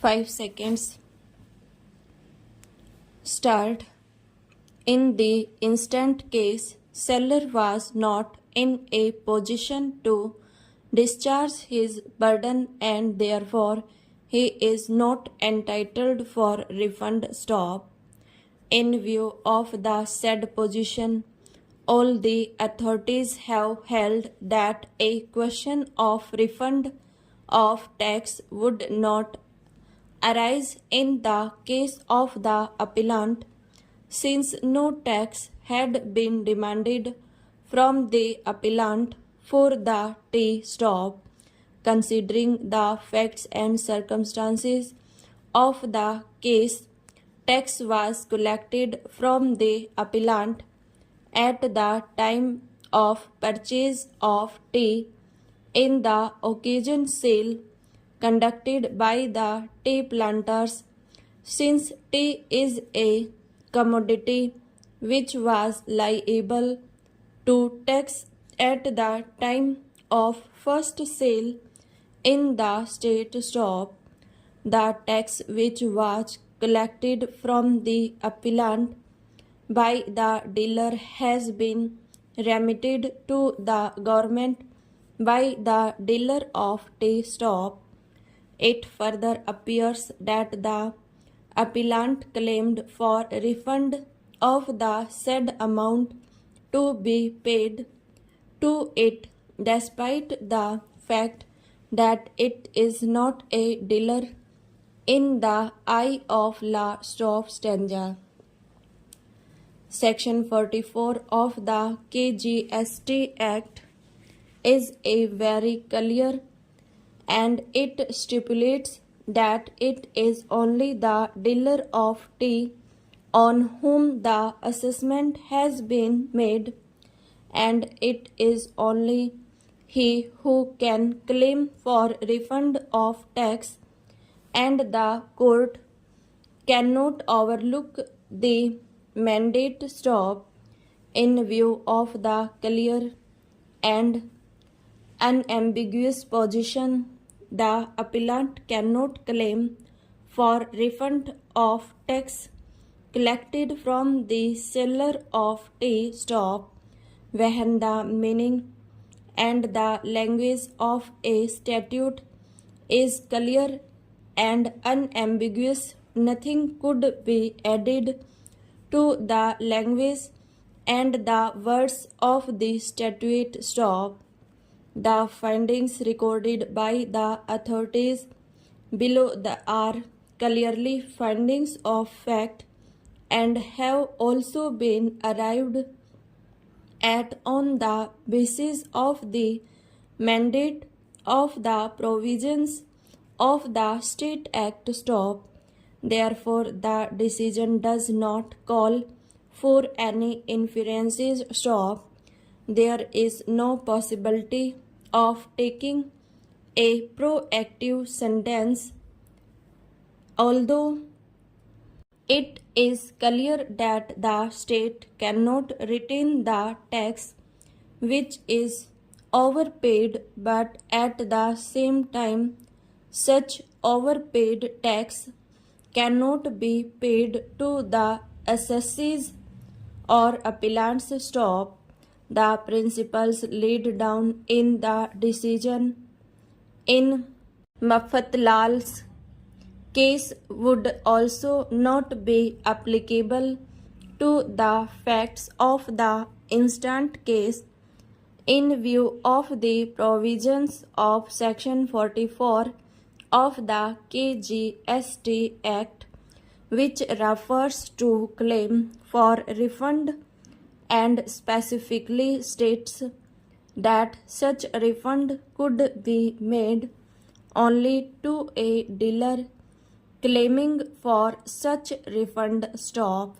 5 seconds. Start. In the instant case, seller was not in a position to discharge his burden and therefore he is not entitled for refund. Stop. In view of the said position, all the authorities have held that a question of refund of tax would not arise in the case of the appellant, since no tax had been demanded from the appellant for the tea stop. Considering the facts and circumstances of the case, tax was collected from the appellant at the time of purchase of tea in the occasion sale conducted by the tea planters. Since tea is a commodity which was liable to tax at the time of first sale in the state stop, the tax which was collected from the appellant by the dealer has been remitted to the government by the dealer of tea stop. It further appears that the appellant claimed for refund of the said amount to be paid to it despite the fact that it is not a dealer in the eye of law. Stop stanza. Section 44 of the KGST Act is a very clear, and it stipulates that it is only the dealer of tea on whom the assessment has been made, and it is only he who can claim for refund of tax, and the court cannot overlook the mandate. Stop. In view of the clear and unambiguous position, the appellant cannot claim for refund of tax collected from the seller of tea stop when the meaning and the language of a statute is clear and unambiguous. Nothing could be added to the language and the words of the statute. Stop. The findings recorded by the authorities below are clearly findings of fact and have also been arrived at on the basis of the mandate of the provisions of the State Act. Stop. Therefore, the decision does not call for any inferences. Stop. There is no possibility of taking a proactive sentence, although it is clear that the state cannot retain the tax which is overpaid, but at the same time such overpaid tax cannot be paid to the assessees or appellants. Stop. The principles laid down in the decision in Mafatlal's case would also not be applicable to the facts of the instant case. In view of the provisions of Section 44 of the KGST Act, which refers to claim for refund and specifically states that such refund could be made only to a dealer claiming for such refund. Stop.